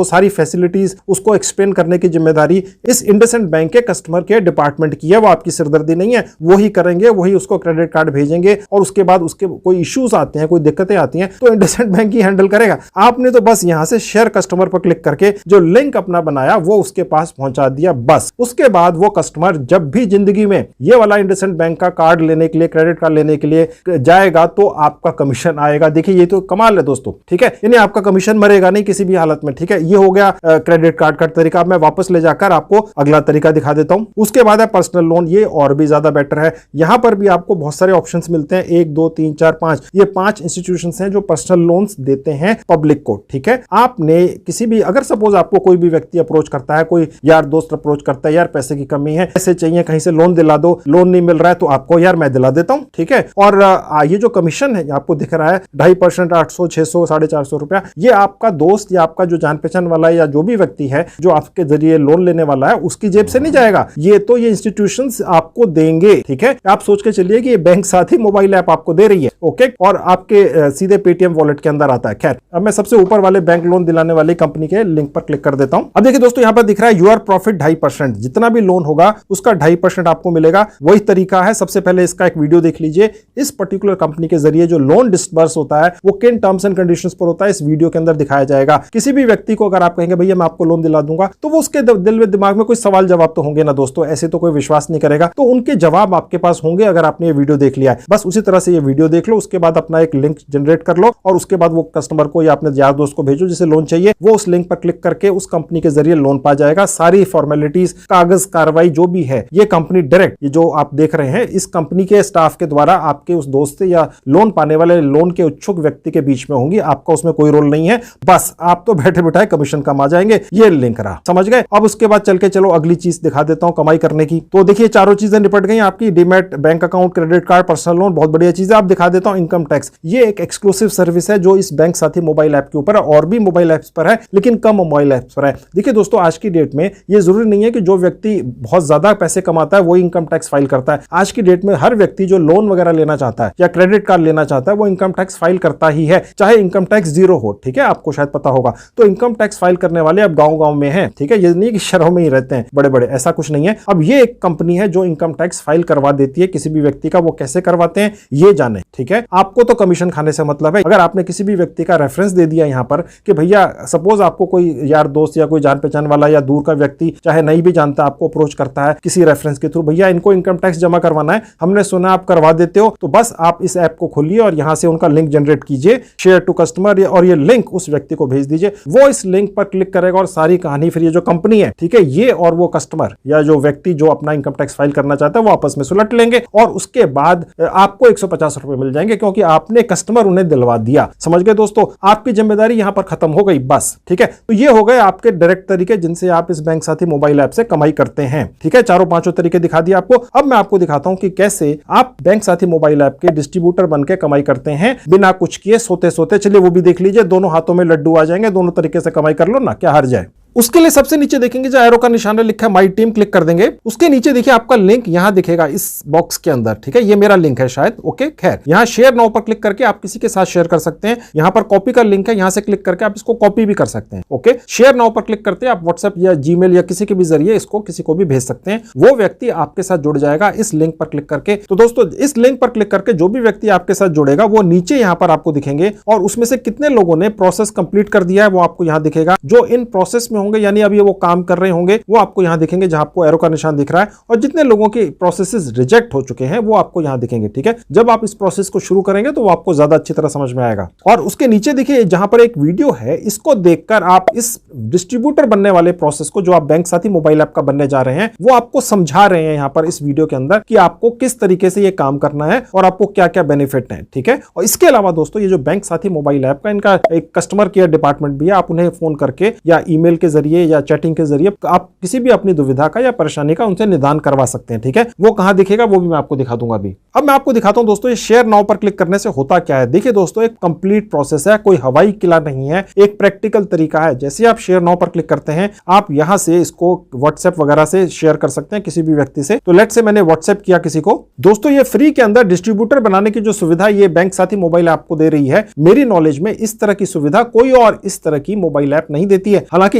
S1: सारी फैसिलिटीज उसको एक्सप्लेन करने की जिम्मेदारी इस इंडसइंड बैंक के कस्टमर केयर डिपार्टमेंट की है। वो आपकी सिरदर्दी नहीं है, वही करेंगे, वही उसको क्रेडिट कार्ड भेजेंगे और उसके बाद उसके कोई इश्यूज आते हैं, कोई दिक्कतें आती हैं तो इंडसइंड बैंक ही हैंडल करेगा। आपने तो बस यहां से शेयर कस्टमर पर क्लिक करके जो लिंक अपना बनाया वो उसके पास पहुंचा दिया, बस। उसके बाद वो कस्टमर जब भी जिंदगी में ये वाला इंडसइंड बैंक का कार्ड लेने के लिए, क्रेडिट कार्ड लेने के लिए जाएगा तो आपका कमीशन आएगा। देखिए, ये तो कमाल है दोस्तों। ठीक है, यानी आपका कमीशन मरेगा नहीं किसी भी हालत में। ठीक है, ये हो गया क्रेडिट कार्ड का तरीका। मैं वापस ले जाकर आपको अगला तरीका दिखा देता हूं। उसके बाद है पर्सनल लोन। ये और भी ज्यादा बेटर है। यहां पर भी आपको बहुत सारे ऑप्शंस मिलते हैं, 1 2 3 4 5, ये 5 इंस्टीट्यूशंस हैं जो पर्सनल लोन्स देते हैं पब्लिक को। ठीक है, आपने किसी भी, अगर सपोज आपको कोई भी व्यक्ति अप्रोच करता है, कोई यार दोस्त अप्रोच करता है, यार पैसे की कमी है, पैसे चाहिए, कहीं से लोन दिला दो, लोन नहीं मिल रहा है तो आपको यार मैं दिला देता हूं। ठीक है, और ये जो कमीशन है आपको दिख रहा है 2.5%, 800, 600, 450 रुपया, ये आपका दोस्त या आपका जो जान पहचान वाला है या जो भी व्यक्ति है जो आपके जरिए लोन लेने वाला है उसकी जेब से नहीं जाएगा, ये तो ये इंस्टीट्यूशंस आपको देंगे। ठीक है, आप सोच के चलिए कि ये बैंक साथी मोबाइल ऐप आपको दे रही है, ओके, और आपके सीधे पेटीएम वॉलेट के अंदर आता है। खैर, अब मैं सबसे ऊपर वाले बैंक लोन दिलाने वाली कंपनी के लिंक पर क्लिक कर देता हूं। अब देखिए दोस्तों, यहां पर दिख रहा है यूर प्रॉफिट 2.5%, जितना भी लोन होगा उसका 2.5% आपको मिलेगा। वही तरीका है, सबसे पहले इसका एक वीडियो देख लीजिए। इस पर्टिकुलर कंपनी के जरिए जो लोन डिस्बर्स होता है वो किन टर्म्स एंड कंडीशंस पर होता है, इस वीडियो के अंदर दिखाया जाएगा। किसी भी व्यक्ति को अगर आप कहेंगे भैया मैं आपको लोन दिला दूंगा, तो वो उसके दिल में दिमाग में कोई सवाल जवाब तो होंगे ना दोस्तों, ऐसे तो कोई विश्वास नहीं करेगा, तो उनके जवाब आपके पास होंगे अगर आपने ये वीडियो देख लिया है। बस उसी तरह से ये वीडियो देख लो, उसके बाद अपना एक लिंक जनरेट कर लो और उसके बाद वो कस्टमर को या अपने यार दोस्त को भेजो जिसे लोन चाहिए, वो उस लिंक पर क्लिक करके उस कंपनी के जरिए लोन पा जाएगा। सारी फॉर्मेलिटीज, कागज कार्रवाई जो भी है, ये कंपनी डायरेक्ट, ये जो आप देख रहे हैं, इस कंपनी के स्टाफ के द्वारा आपके उस दोस्त से या लोन पाने वाले लोन के इच्छुक व्यक्ति के बीच में होंगी। आपका उसमें कोई रोल नहीं है, बस आप तो बैठे बैठाए कमीशन कमा जाएंगे। ये लिंक रहा, समझ गए। अब उसके बाद चल के चलो अगली चीज दिखा देता हूं कमाई करने की। तो देखिए, चारों चीजें निपट गई आपकी, demat, bank account, credit card, personal loan, बहुत बढ़िया चीज है। आप दिखा देता हूं इनकम टैक्स। ये एक एक्सक्लूसिव सर्विस है जो इस बैंक साथी मोबाइल ऐप के ऊपर है, और भी मोबाइल ऐप्स पर है लेकिन कम मोबाइल ऐप्स पर है। देखिए दोस्तों, आज की डेट में ये जरूरी नहीं है कि जो व्यक्ति बहुत ज्यादा पैसे कमाता है वो इनकम टैक्स फाइल करता है। आज की डेट में हर व्यक्ति जो लोन वगैरह लेना चाहता है या क्रेडिट कार्ड लेना चाहता है वो इनकम टैक्स फाइल करता ही है, चाहे इनकम टैक्स जीरो हो। ठीक है, आपको शायद पता होगा। तो इनकम टैक्स फाइल करने वाले अब गांव-गांव में हैं। ठीक है, ये नहीं कि शहरों में ही रहते हैं बड़े बड़े, ऐसा कुछ नहीं है। अब ये एक कंपनी है जो इनकम टैक्स फाइल करवा देती है किसी भी व्यक्ति का। वो कैसे करवाते हैं ये जाने। ठीक है, आपको तो कमीशन खाने से मतलब है। अगर आपने किसी भी व्यक्ति का रेफरेंस दे दिया यहां पर कि भैया सपोज आपको कोई यार दोस्त या कोई जान पहचान वाला या दूर का व्यक्ति चाहे नहीं भी जानता आपको अप्रोच करता है किसी रेफरेंस के थ्रू, भैया इनको इनकम टैक्स जमा करवाना है, हमने सुना आप करवा देते हो, तो बस आप इस ऐप को खोलिए और यहां से उनका लिंक जनरेट कीजिए, शेयर टू कस्टमर, और ये लिंक उस व्यक्ति को भेज दीजिए। वो इस लिंक पर क्लिक करेगा और सारी कहानी फिर ये जो कंपनी है, ठीक है, ये और वो कस्टमर या जो व्यक्ति जो अपना इनकम टैक्स फाइल करना चाहता है वो आपस में सुलट लेंगे और उसके बाद बाद आपको 150 रुपए मिल जाएंगे, क्योंकि आपने कस्टमर उन्हें दिलवा दिया। समझ गए दोस्तों, आपकी जिम्मेदारी यहां पर खत्म हो गई बस। ठीक है, तो ये हो गए आपके डायरेक्ट तरीके जिनसे आप इस बैंक साथी मोबाइल ऐप से कमाई करते हैं। ठीक है, चारों पांचों तरीके दिखा दिए आपको। अब मैं आपको दिखाता हूं कि कैसे आप बैंक साथी मोबाइल ऐप के डिस्ट्रीब्यूटर बनकर कमाई करते हैं बिना कुछ किए, सोते सोते। चलिए वो भी देख लीजिए, दोनों हाथों में लड्डू आ जाएंगे, दोनों तरीके से कमाई कर लो ना, क्या हर्ज है। उसके लिए सबसे नीचे देखेंगे जो एरो का निशान है, लिखा है माई टीम, क्लिक कर देंगे। उसके नीचे देखिए आपका लिंक यहां दिखेगा इस बॉक्स के अंदर। ठीक है, ये मेरा लिंक है शायद। ओके, खैर यहां शेयर नाउ पर क्लिक करके आप किसी के साथ शेयर कर सकते हैं। यहां पर कॉपी का लिंक है, यहां से क्लिक करके आप इसको कॉपी भी कर सकते हैं। ओके, शेयर नाउ पर क्लिक करते आप व्हाट्सएप या जीमेल या किसी के भी जरिए इसको किसी को भी भेज सकते हैं। वो व्यक्ति आपके साथ जुड़ जाएगा इस लिंक पर क्लिक करके। तो दोस्तों, इस लिंक पर क्लिक करके जो भी व्यक्ति आपके साथ जुड़ेगा वो नीचे यहां पर आपको दिखेंगे, और उसमें से कितने लोगों ने प्रोसेस कंप्लीट कर दिया है वो आपको यहां दिखेगा। जो इन प्रोसेस में होंगे, यानी अभी वो काम कर रहे होंगे, वो आपको यहां दिखेंगे जहां आपको एरो का निशान दिख रहा है। और जितने लोगों के प्रोसेसेस रिजेक्ट हो चुके हैं वो आपको यहां दिखेंगे। ठीक है, जब आप इस प्रोसेस को शुरू करेंगे तो वो आपको ज्यादा अच्छी तरह समझ में आएगा। और उसके नीचे देखिए जहां पर एक वीडियो है, इसको देखकर आप इस डिस्ट्रीब्यूटर बनने वाले प्रोसेस को, जो आप बैंक साथी मोबाइल ऐप का बनने जा रहे हैं, वो आपको समझा रहे हैं यहां पर इस वीडियो के अंदर कि आपको किस तरीके से ये काम करना है और आपको क्या क्या बेनिफिट है। ठीक है, और इसके अलावा दोस्तों, ये जो बैंक साथी मोबाइल ऐप का, इनका एक कस्टमर केयर डिपार्टमेंट भी है। आप उन्हें फोन करके या ईमेल के जरिए या चैटिंग के जरिए आप किसी भी अपनी दुविधा का या परेशानी का उनसे निदान करवा सकते हैं। ठीक है, वो कहां दिखेगा वो भी मैं आपको दिखा दूंगा अभी। अब मैं आपको दिखाता हूं दोस्तों, ये शेयर नाउ पर क्लिक करने से होता क्या है। देखिए दोस्तों, एक कंप्लीट प्रोसेस है, कोई हवाई किला नहीं है, एक प्रैक्टिकल तरीका है। जैसे आप शेयर नाउ पर क्लिक करते हैं, आप यहां से इसको व्हाट्सएप वगैरह से शेयर कर सकते हैं किसी भी व्यक्ति से। तो लेट से मैंने व्हाट्सएप किया किसी को। दोस्तों, ये फ्री के अंदर डिस्ट्रीब्यूटर बनाने की जो सुविधा ये बैंक साथी मोबाइल ऐप को दे रही है, मेरी नॉलेज में इस तरह की सुविधा कोई और इस तरह की मोबाइल ऐप नहीं देती है। हालांकि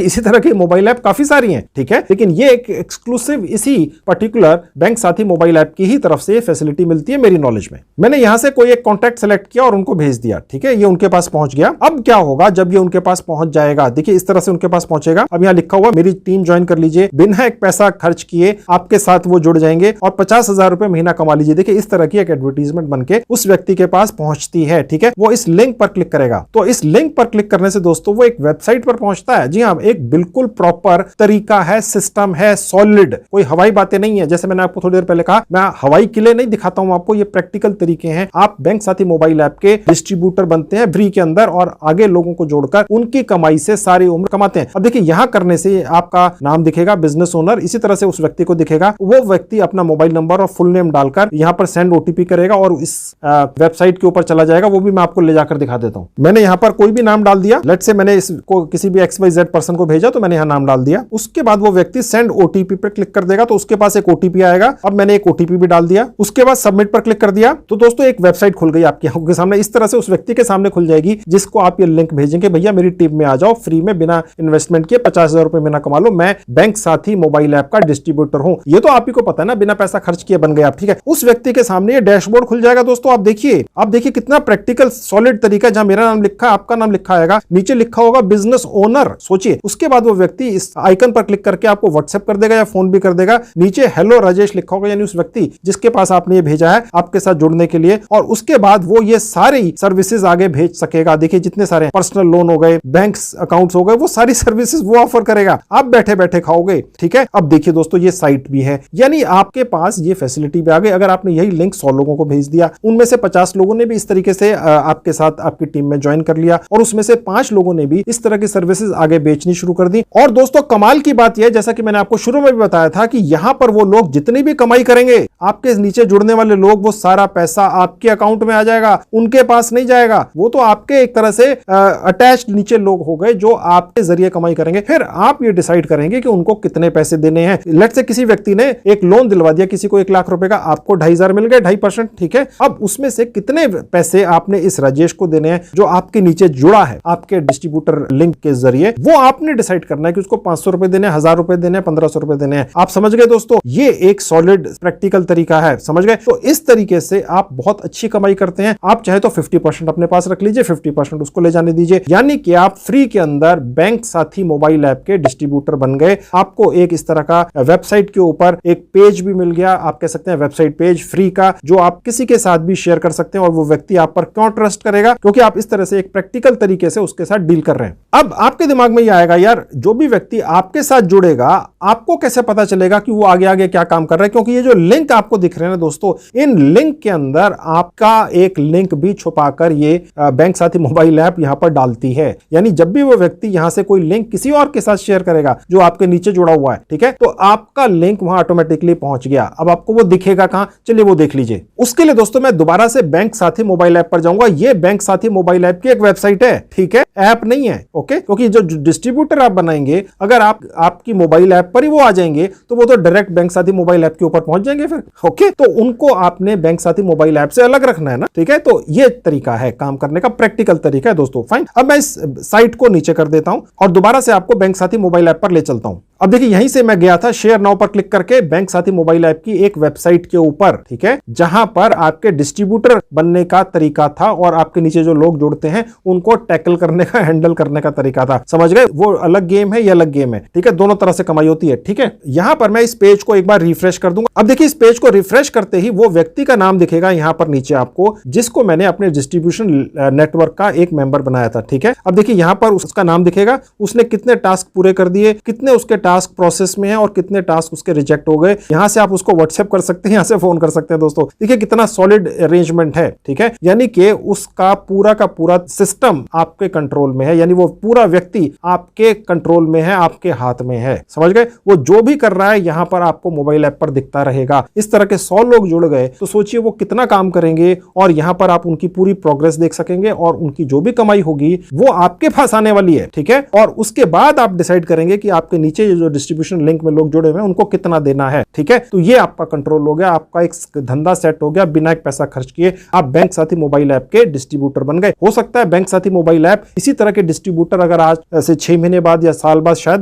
S1: इसी तरह की मोबाइल ऐप काफी सारी हैं, ठीक है, लेकिन ये एक एक्सक्लूसिव इसी पर्टिकुलर बैंक साथी मोबाइल ऐप की ही तरफ से फैसिलिटी मिलती है मेरी नॉलेज में। मैंने यहां से कोई एक कॉन्टैक्ट सेलेक्ट किया और उनको भेज दिया। ठीक है, ये उनके पास पहुंच गया। अब क्या होगा जब ये उनके पास पहुंच जाएगा, देखिए इस तरह से उनके पास पहुंचेगा। अब यहां लिखा हुआ मेरी टीम ज्वाइन कर लीजिए, बिना एक पैसा खर्च किए आपके साथ वो जुड़ जाएंगे और 50,000 रुपए महीना कमा लीजिए। देखिए इस तरह की एक एडवर्टीजमेंट बनके उस व्यक्ति के पास पहुंचती है। ठीक है, वो इस लिंक पर क्लिक करेगा। तो इस लिंक पर क्लिक करने से दोस्तों वो एक वेबसाइट पर पहुंचता है। जी हाँ, एक बिल्कुल प्रॉपर तरीका है, सिस्टम है, सॉलिड, कोई हवाई बातें नहीं है। जैसे मैंने आपको थोड़ी देर पहले कहा, मैं हवाई किले नहीं दिखाता हूं आपको, ये प्रैक्टिकल तरीके हैं। आप बैंक साथी मोबाइल ऐप के डिस्ट्रीब्यूटर बनते हैं फ्री के अंदर और आगे लोगों को जोड़कर उनकी कमाई से सारी उम्र कमाते हैं। अब देखिए यहां करने से आपका नाम दिखेगा बिजनेस ओनर, इसी तरह से उस व्यक्ति को दिखेगा। वो व्यक्ति अपना मोबाइल नंबर और फुल नेम डालकर यहां पर सेंड ओटीपी करेगा और इस वेबसाइट के ऊपर चला जाएगा। वो भी मैं आपको ले जाकर दिखा देता हूं। मैंने यहां पर कोई भी नाम डाल दिया, लेट से मैंने इसको किसी भी XYZ पर्सन को भेजा, तो मैंने यहां नाम डाल दिया। उसके बाद वो व्यक्ति सेंड ओटीपी पर क्लिक कर देगा, तो उसके पास एक ओटीपी आएगा। अब मैंने एक ओटीपी भी डाल दिया। उसके बाद सबमिट पर क्लिक कर दिया, तो दोस्तों एक वेबसाइट खुल गई आपकी आंखों के सामने। इस तरह से उस व्यक्ति के सामने खुल जाएगी जिसको आप ये लिंक भेजेंगे, भैया मेरी टीम में आ जाओ, फ्री में बिना इन्वेस्टमेंट किए 50,000 रुपए महीना कमा लो, मैं बैंक साथी मोबाइल ऐप का डिस्ट्रीब्यूटर हूं। ये तो आप ही को पता है ना, बिना पैसा खर्च किए बन गए आप। ठीक है, उस व्यक्ति के सामने ये डैशबोर्ड खुल जाएगा। दोस्तों आप देखिए कितना प्रैक्टिकल सॉलिड तरीका, जहां मेरा नाम लिखा है, आपका नाम लिखा आएगा, नीचे लिखा होगा बिजनेस ओनर। सोचिए, उसके बाद वो व्यक्ति इस आइकन पर क्लिक करके आपको व्हाट्सएप कर देगा या फोन भी कर देगा। नीचे हेलो राजेश लिखा होगा, यानी उस व्यक्ति जिसके पास आपने ये भेजा है आपके साथ जुड़ने के लिए, और उसके बाद वो ये सारी सर्विसेज आगे भेज सकेगा। देखिए जितने सारे पर्सनल लोन हो गए, बैंक अकाउंट्स हो गए, वो सारी सर्विसेज वो ऑफर करेगा, आप बैठे बैठे खाओगे। ठीक है, अब देखिए दोस्तों ये साइट भी है, यानी आपके पास ये फैसिलिटी भी आ गई। अगर आपने यही लिंक 100 लोगों को भेज दिया, उनमें से 50 लोगों ने भी इस तरीके से आपके साथ आपकी टीम में ज्वाइन कर लिया, और उसमें से 5 लोगों ने भी इस तरह की सर्विसेज आगे बेचनी शुरू कर दी। और दोस्तों कमाल की बात यह, जैसा कि मैंने आपको शुरू में भी बताया था, कि यहां पर वो लोग जितनी भी कमाई करेंगे, आपके नीचे जुड़ने वाले लोग, वो सारा पैसा आपके अकाउंट में आ जाएगा, उनके पास नहीं जाएगा। वो तो आपके एक तरह से अटैच्ड नीचे लोग हो गए जो आपके जरिए कमाई करेंगे। फिर आप ये डिसाइड करेंगे कि उनको कितने पैसे देने हैं। लेट से किसी व्यक्ति ने एक लोन दिलवा दिया किसी को 1 लाख रुपए का, आपको 2,500 मिल गए, 2.5%। ठीक है, अब उसमें से कितने पैसे आपने इस राजेश को देने हैं जो आपके नीचे जुड़ा है आपके डिस्ट्रीब्यूटर लिंक के जरिए, वो आपने डिसाइड करना है कि उसको 500 रुपए देने, 1,000 रुपए देने, 1,500 रुपए देने हैं। आप समझ गए दोस्तों, ये एक सॉलिड प्रैक्टिकल तरीका है, समझ गए। तो इस तरीके से आप बहुत अच्छी कमाई करते हैं। आप चाहे तो 50% अपने पास रख लीजिए, 50% उसको ले जाने दीजिए, यानी कि आप फ्री के अंदर बैंक साथी मोबाइल ऐप के डिस्ट्रीब्यूटर बन गए। आपको एक इस तरह का वेबसाइट के ऊपर एक पेज भी मिल गया, आप कह सकते हैं वेबसाइट पेज फ्री का, जो आप किसी के साथ भी शेयर कर सकते हैं। और वो व्यक्ति आप पर क्यों ट्रस्ट करेगा? क्योंकि आप इस तरह से एक प्रैक्टिकल तरीके से उसके साथ डील कर रहे हैं। अब आपके दिमाग में ये आएगा, यार यार जो भी व्यक्ति आपके साथ जुड़ेगा आपको कैसे पता चलेगा कि वो आगे आगे क्या काम कर रहा है, क्योंकि ये जो लिंक आपको दिख रहे हैं ना दोस्तों, इन लिंक के अंदर आपका एक लिंक भी छुपाकर ये बैंक साथी मोबाइल ऐप यहां पर डालती है। यानी जब भी वो व्यक्ति यहां से कोई लिंक किसी और के साथ शेयर करेगा जो आपके नीचे जुड़ा हुआ है, ठीक है, तो आपका लिंक वहां ऑटोमेटिकली पहुंच गया। अब आपको वो दिखेगा कहां, चलिए वो देख लीजिए। उसके लिए दोस्तों मैं दोबारा से बैंक साथी मोबाइल ऐप पर जाऊंगा। ये बैंक साथी मोबाइल ऐप की एक वेबसाइट है, ठीक है, ऐप नहीं है, ओके, क्योंकि जो डिस्ट्रीब्यूटर आप बनाएंगे अगर आपकी मोबाइल ऐप पर ही वो आ जाएंगे तो वो तो डायरेक्ट बैंक साथी मोबाइल ऐप के ऊपर पहुंच जाएंगे फिर, ओके। तो उनको आपने बैंक साथी मोबाइल ऐप से अलग रखना है ना, ठीक है। तो ये तरीका है काम करने का, प्रैक्टिकल तरीका है दोस्तों, फाइन। अब मैं इस साइट को नीचे कर देता हूं और दोबारा से आपको बैंक साथी मोबाइल ऐप पर ले चलता हूं। अब देखिए यहीं से मैं गया था शेयर नाउ पर क्लिक करके बैंक साथी मोबाइल ऐप की एक वेबसाइट के ऊपर, ठीक है, जहां पर आपके डिस्ट्रीब्यूटर बनने का तरीका था और आपके नीचे जो लोग जुड़ते हैं उनको टैकल करने का, हैंडल करने का तरीका था। समझ गए, वो अलग गेम है, ये अलग गेम है, ठीक है, दोनों तरह से कमाई होती है, ठीक है। यहां पर मैं इस पेज को एक बार रिफ्रेश कर दूंगा। अब देखिए इस पेज को रिफ्रेश करते ही वो व्यक्ति का नाम दिखेगा यहां पर नीचे आपको, जिसको मैंने अपने डिस्ट्रीब्यूशन नेटवर्क का एक मेंबर बनाया था, ठीक है। अब देखिए यहां पर उसका नाम दिखेगा, उसने कितने टास्क पूरे कर दिए, कितने उसके टास्क प्रोसेस में है और कितने टास्क उसके रिजेक्ट हो गए। यहां से आप उसको व्हाट्सएप कर सकते हैं, यहां से फोन कर सकते हैं दोस्तों। देखिए कितना सॉलिड अरेंजमेंट है, ठीक है, यानी कि उसका पूरा का पूरा सिस्टम आपके कंट्रोल में है, यानी वो पूरा व्यक्ति आपके कंट्रोल में है, आपके हाथ में है, समझ गए। वो जो भी कर रहा है यहां पर आपको मोबाइल ऐप पर दिखता रहेगा। इस तरह के 100 लोग जुड़ गए तो सोचिए वो कितना काम करेंगे और यहां पर आप उनकी पूरी प्रोग्रेस देख सकेंगे और उनकी जो भी कमाई होगी वो आपके पास आने वाली है, ठीक है। और उसके बाद आप डिसाइड करेंगे कि आपके नीचे जो डिस्ट्रीब्यूशन लिंक में लोग जुड़े हुए हैं उनको कितना देना है, ठीक है। तो ये आपका कंट्रोल हो गया, आपका एक धंधा सेट हो गया, बिना एक पैसा खर्च किए आप बैंक साथी मोबाइल ऐप के डिस्ट्रीब्यूटर बन गए। हो सकता है बैंक साथी मोबाइल ऐप इसी तरह के डिस्ट्रीब्यूटर अगर आज से 6 महीने बाद या साल बाद शायद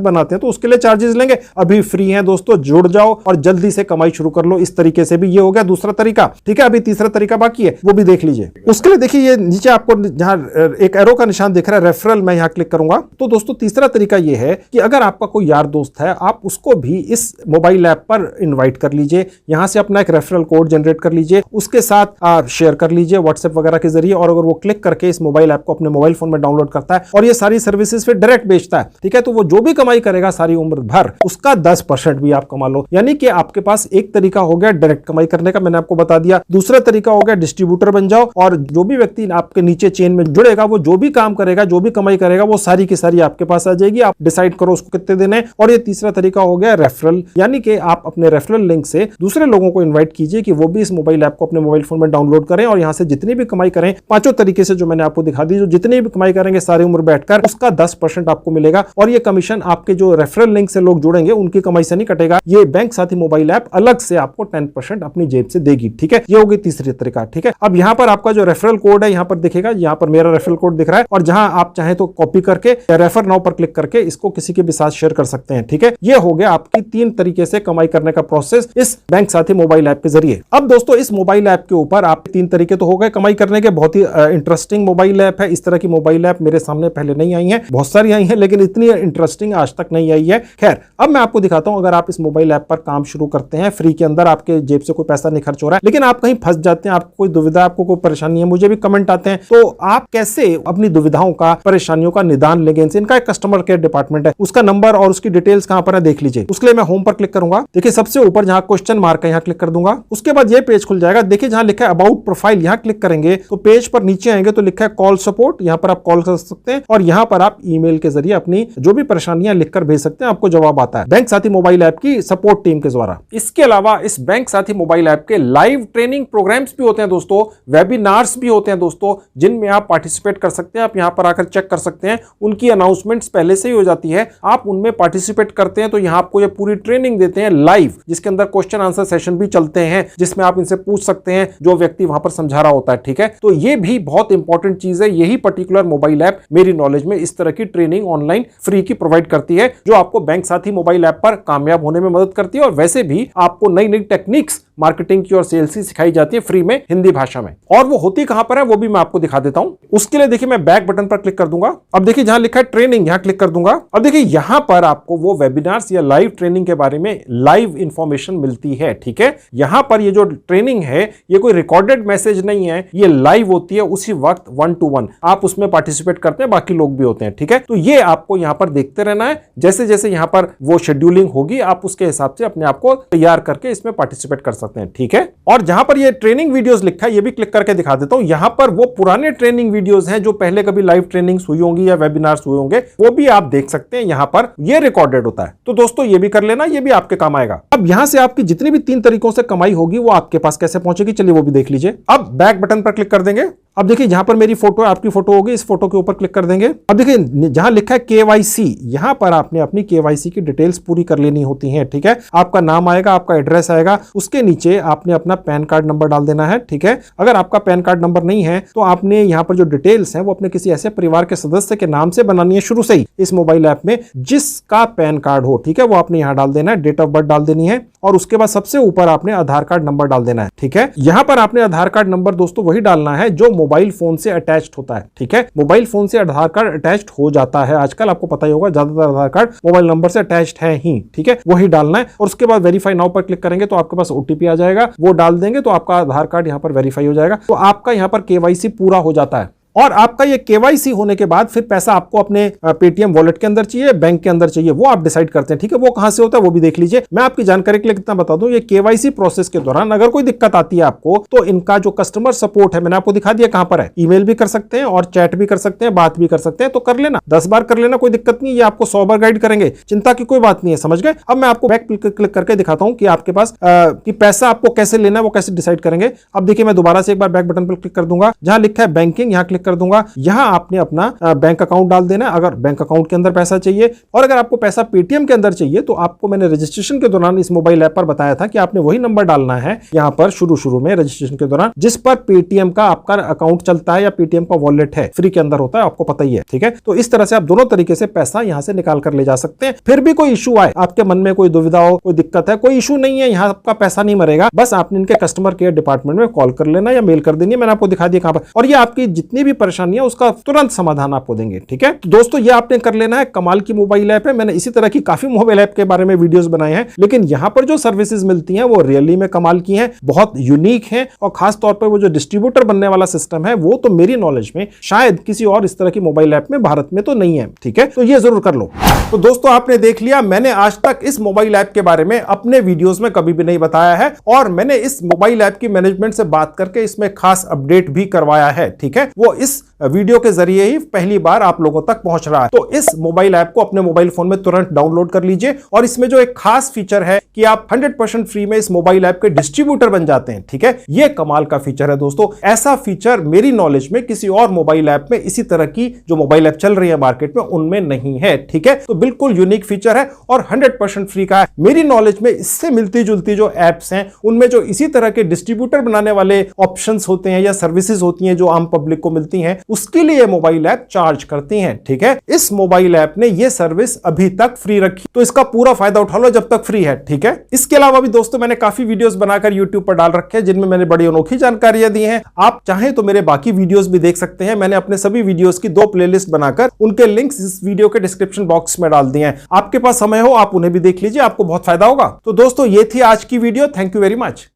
S1: बनाते हैं तो उसके लिए चार्जेस लेंगे। अभी फ्री है दोस्तों, जुड़ जाओ और जल्दी से कमाई शुरू कर लो। इस तरीके से भी ये हो गया दूसरा तरीका, ठीक है। अभी तीसरा तरीका बाकी है, वो भी देख लीजिए। उसके लिए देखिए ये नीचे आपको जहां एक एरो का निशान दिख रहा है, रेफरल, मैं यहां क्लिक करूंगा। तो दोस्तों तीसरा तरीका ये है कि अगर आपका कोई यार दोस्त है आप उसको भी इस मोबाइल ऐप पर इनवाइट कर लीजिए, यहां से अपना एक रेफरल कोड जनरेट कर लीजिए, उसके साथ आप शेयर कर लीजिए व्हाट्सएप वगैरह के जरिए, और अगर वो क्लिक करके इस मोबाइल ऐप को अपने मोबाइल फोन में डाउनलोड करता है और ये सारी सर्विसेज फिर डायरेक्ट बेचता है, ठीक है, तो वो जो भी कमाई करेगा सारी उम्र भर उसका 10% भी आप कमा लो। यानी कि आपके पास एक तरीका हो गया डायरेक्ट कमाई करने का, मैंने आपको बता दिया। दूसरा तरीका हो गया डिस्ट्रीब्यूटर बन जाओ और जो भी व्यक्ति आपके नीचे चेन में जुड़ेगा वो जो भी काम करेगा, जो भी कमाई करेगा वो सारी की सारी आपके पास आ जाएगी, आप डिसाइड करो उसको कितने देने। और ये तीसरा तरीका हो गया रेफरल, यानी कि आप अपने रेफरल लिंक से दूसरे लोगों को इनवाइट कीजिए कि वो भी इस मोबाइल ऐप को अपने मोबाइल फोन में डाउनलोड करें और यहां से जितनी भी कमाई करें, पांचों तरीके से जो मैंने आपको दिखा दी, जो जितनी भी कमाई करेंगे सारी उम्र बैठकर उसका 10% आपको मिलेगा। और ये कमीशन आपके जो रेफरल लिंक से लोग जुड़ेंगे उनकी कमाई से नहीं कटेगा, ये बैंक साथी मोबाइल ऐप अलग से आपको 10% अपनी जेब से देगी, ठीक है। ये होगी तीसरी तरीका, ठीक है। अब यहां पर आपका जो रेफरल कोड है यहां पर दिखेगा, यहां पर मेरा रेफरल कोड दिख रहा है और जहां आप चाहें तो कॉपी करके रेफर नाउ पर क्लिक करके इसको किसी के भी साथ शेयर कर सकते हैं, ठीक है। ये हो गया आपकी 3 तरीके से कमाई करने का प्रोसेस इस बैंक साथी मोबाइल ऐप के जरिए। अब दोस्तों इस मोबाइल ऐप के ऊपर आप 3 तरीके तो हो गए कमाई करने के, बहुत ही इंटरेस्टिंग मोबाइल ऐप है। इस तरह की मोबाइल ऐप मेरे सामने पहले नहीं आई है, बहुत सारी आई है लेकिन इतनी इंटरेस्टिंग आज तक नहीं आई है। खैर अब मैं आपको दिखाता हूं, अगर आप इस मोबाइल ऐप पर काम शुरू करते हैं फ्री के अंदर, आपके जेब से कोई पैसा नहीं खर्च हो रहा है, लेकिन आप कहीं फंस जाते हैं, आपको कोई दुविधा, आपको कोई परेशानी है, मुझे भी कमेंट आते हैं, तो आप कैसे अपनी दुविधाओं का, परेशानियों का निदान लेंगे। इनका एक कस्टमर केयर डिपार्टमेंट है, उसका नंबर और उसकी डिटेल्स कहां पर है देख लीजिए। उसके लिए मैं होम पर क्लिक करूंगा, देखिए सबसे ऊपर जहां क्वेश्चन मार्क है यहां क्लिक कर दूंगा। उसके बाद ये पेज खुल जाएगा, देखिए जहां लिखा है अबाउट प्रोफाइल, यहां क्लिक करेंगे तो पेज पर नीचे आएंगे तो लिखा है कॉल सपोर्ट, यहां पर आप कॉल कर सकते हैं और यहां पर आप ईमेल के जरिए अपनी जो भी परेशानियां लिखकर भेज सकते हैं, आपको जवाब आता है बैंक साथी मोबाइल ऐप की सपोर्ट टीम के द्वारा। इसके अलावा इस बैंक साथी मोबाइल ऐप के लाइव ट्रेनिंग प्रोग्राम्स भी होते हैं दोस्तों, वेबिनार्स भी होते हैं दोस्तों, जिनमें आप पार्टिसिपेट कर सकते हैं। आप यहां पर आकर चेक कर सकते हैं, उनकी अनाउंसमेंट्स पहले से ही हो जाती है, आप उनमें पार्टिसिपेट करते हैं तो यहां आपको ये पूरी ट्रेनिंग देते हैं लाइव, जिसके अंदर क्वेश्चन आंसर सेशन भी चलते हैं, जिसमें आप इनसे पूछ सकते हैं जो व्यक्ति वहां पर समझा रहा होता है, ठीक है। तो ये भी बहुत इंपॉर्टेंट चीज है, यही पर्टिकुलर मोबाइल ऐप मेरी नॉलेज में इस तरह की ट्रेनिंग ऑनलाइन फ्री की प्रोवाइड करती है, जो आपको बैंक साथी मोबाइल ऐप पर कामयाब होने में मदद करती है और वैसे भी आपको नई नई टेक्निक्स मार्केटिंग की और सेल्स की सिखाई जाती है फ्री में हिंदी भाषा में। और वो होती कहां पर है वो भी मैं आपको दिखा देता हूं। उसके लिए देखिए मैं बैक बटन पर क्लिक कर दूंगा। अब देखिए जहां लिखा है ट्रेनिंग, यहां क्लिक कर दूंगा। अब देखिए यहां पर आपको वो वेबिनार्स या लाइव ट्रेनिंग के बारे में लाइव इंफॉर्मेशन मिलती है। ठीक है, यहां पर ये जो ट्रेनिंग है ये कोई रिकॉर्डेड मैसेज नहीं है, ये लाइव होती है उसी वक्त 1 to 1 आप उसमें पार्टिसिपेट करते हैं, बाकी लोग भी होते हैं। ठीक है, तो ये आपको यहां पर देखते रहना है। जैसे जैसे यहां पर वो शेड्यूलिंग होगी आप उसके हिसाब से अपने आप को तैयार करके इसमें पार्टिसिपेट कर सकते हैं। ठीक है, और जहां पर ये ट्रेनिंग वीडियोस लिखा है ये भी क्लिक करके दिखा देता हूं। यहां पर वो पुराने ट्रेनिंग वीडियोस हैं जो पहले कभी लाइव ट्रेनिंग्स हुई होंगी या वेबिनार्स हुए होंगे, वो भी आप देख सकते हैं। यहां पर ये रिकॉर्डेड होता है, तो दोस्तों ये भी कर लेना, ये भी आपके काम आएगा। अब यहां से आपकी जितनी भी 3 तरीकों से कमाई होगी वो आपके पास कैसे पहुंचेगी, चलिए वो भी देख लीजिए। अब बैक बटन पर क्लिक कर देंगे। अब देखिए यहां पर मेरी फोटो है, आपकी फोटो होगी, इस फोटो के ऊपर क्लिक कर देंगे। अब देखिए जहां लिखा है केवाईसी, यहां पर आपने अपनी केवाईसी की डिटेल्स पूरी कर लेनी होती हैं। ठीक है, आपका नाम आएगा, आपका एड्रेस आएगा, उसके नीचे आपने अपना पैन कार्ड नंबर डाल देना है। ठीक है, अगर आपका पैन कार्ड नंबर नहीं है तो आपने यहां पर जो डिटेल्स हैं वो अपने किसी ऐसे परिवार के सदस्य के नाम से बनानी है शुरू से ही इस मोबाइल ऐप में, जिसका पैन कार्ड हो। ठीक है, वो आपने यहां डाल देना है, डेट ऑफ बर्थ डाल देनी है और उसके बाद सबसे ऊपर आपने आधार कार्ड नंबर डाल देना है। ठीक है, यहां पर आपने आधार कार्ड नंबर दोस्तों वही डालना है जो मोबाइल फोन से अटैच्ड होता है। ठीक है, मोबाइल फोन से आधार कार्ड अटैच्ड हो जाता है आजकल, आपको पता ही होगा, ज्यादातर आधार कार्ड मोबाइल नंबर से अटैच्ड है ही। ठीक है, वही डालना है और उसके बाद वेरीफाई नाउ पर क्लिक करेंगे तो आपके पास ओटीपी आ जाएगा, वो डाल देंगे तो आपका आधार कार्ड यहां पर वेरीफाई हो जाएगा। तो आपका यहां पर केवाईसी पूरा हो जाता है। और आपका ये केवाईसी होने के बाद फिर पैसा आपको अपने पेटीएम वॉलेट के अंदर चाहिए, बैंक के अंदर चाहिए, वो आप डिसाइड करते हैं। ठीक है, वो कहां से होता है वो भी देख लीजिए। मैं आपकी जानकारी के लिए कितना बता दूं, ये केवाईसी प्रोसेस के दौरान अगर कोई दिक्कत आती है आपको तो इनका जो कस्टमर सपोर्ट है मैंने आपको दिखा दिया कहां पर है। ईमेल भी कर सकते हैं और चैट भी कर सकते हैं, बात भी कर सकते हैं, तो कर लेना, 10 बार कर लेना, कोई दिक्कत नहीं। ये आपको 100 बार गाइड करेंगे, चिंता की कोई बात नहीं है, समझ गए। अब मैं आपको बैक क्लिक करके दिखाता हूं कि आपके पास कि पैसा आपको कैसे लेना है, वो कैसे डिसाइड करेंगे। अब देखिए मैं दोबारा से एक बार बैक बटन पर क्लिक कर दूंगा, जहां लिखा है बैंकिंग यहां क्लिक कर दूंगा। यहां आपने अपना बैंक अकाउंट डाल देना है अगर बैंक अकाउंट के अंदर पैसा चाहिए, और अगर आपको पैसा पेटीएम के अंदर चाहिए तो आपको मैंने रजिस्ट्रेशन के दौरान इस मोबाइल ऐप पर बताया था कि आपने वही नंबर डालना है यहां पर शुरू में रजिस्ट्रेशन के दौरान जिस पर पेटीएम का आपका अकाउंट चलता है या पेटीएम का वॉलेट है, फ्री के अंदर होता है, आपको पता ही है। ठीक है, तो इस तरह से आप दोनों तरीके से पैसा यहां से निकाल कर ले जा सकते हैं। फिर भी कोई इशू आए, आपके मन में कोई दुविधा हो, कोई दिक्कत है, कोई इशू नहीं है, यहां आपका पैसा नहीं मरेगा, बस आपने इनके कस्टमर केयर डिपार्टमेंट में कॉल कर लेना या मेल कर देनी है, मैंने आपको दिखा दिया कहां पर, और ये आपकी जितनी भी परेशानी है उसका तुरंत समाधान आपको देंगे। ठीक है, तो दोस्तों ये आपने कर लेना है। कमाल की मोबाइल ऐप है, मैंने इसी तरह की काफी मोबाइल ऐप के बारे में वीडियोस बनाए हैं, लेकिन यहां पर जो सर्विसेज मिलती हैं वो रियली में कमाल की हैं, बहुत यूनिक हैं, और खास तौर पर वो जो डिस्ट्रीब्यूटर बनने वाला सिस्टम है वो तो मेरी नॉलेज में शायद किसी और इस तरह की मोबाइल ऐप में भारत में तो नहीं है। ठीक है, तो ये जरूर कर लो। तो दोस्तों आपने देख लिया, मैंने आज तक इस मोबाइल ऐप के बारे में अपने वीडियोस में कभी भी नहीं बताया है, और मैंने इस मोबाइल ऐप की मैनेजमेंट से बात करके इसमें खास अपडेट भी करवाया है। ठीक है, वो इस वीडियो के जरिए ही पहली बार आप लोगों तक पहुंच रहा है। तो इस मोबाइल ऐप को अपने मोबाइल फोन में तुरंत डाउनलोड कर लीजिए, और इसमें जो एक खास फीचर है कि आप 100% फ्री में इस मोबाइल ऐप के डिस्ट्रीब्यूटर बन जाते हैं। ठीक है, यह कमाल का फीचर है दोस्तों, ऐसा फीचर मेरी नॉलेज में किसी और मोबाइल ऐप में इसी तरह की जो मोबाइल ऐप चल रही है मार्केट में उनमें नहीं है। ठीक है, तो बिल्कुल यूनिक फीचर है और 100% फ्री का है। मेरी नॉलेज में इससे मिलती जुलती जो एप्स हैं उनमें जो इसी तरह के डिस्ट्रीब्यूटर बनाने वाले ऑप्शंस होते हैं या सर्विसेज होती हैं जो आम पब्लिक को मिलती हैं, उसके लिए मोबाइल ऐप चार्ज करती हैं। ठीक है, इस मोबाइल ऐप ने यह सर्विस अभी तक फ्री रखी, तो इसका पूरा फायदा उठा लो जब तक फ्री है। ठीक है, इसके अलावा भी दोस्तों मैंने काफी वीडियोस बनाकर YouTube पर डाल रखे हैं जिनमें मैंने बड़ी अनोखी जानकारियां दी हैं। आप चाहें तो मेरे बाकी वीडियोस भी देख सकते हैं, मैंने अपने सभी वीडियोस की 2 प्लेलिस्ट बनाकर उनके लिंक्स इस वीडियो के डिस्क्रिप्शन बॉक्स में डाल दिए हैं। आपके पास समय हो आप उन्हें भी देख लीजिए, आपको बहुत फायदा होगा। तो दोस्तों ये थी आज की video, thank you very much.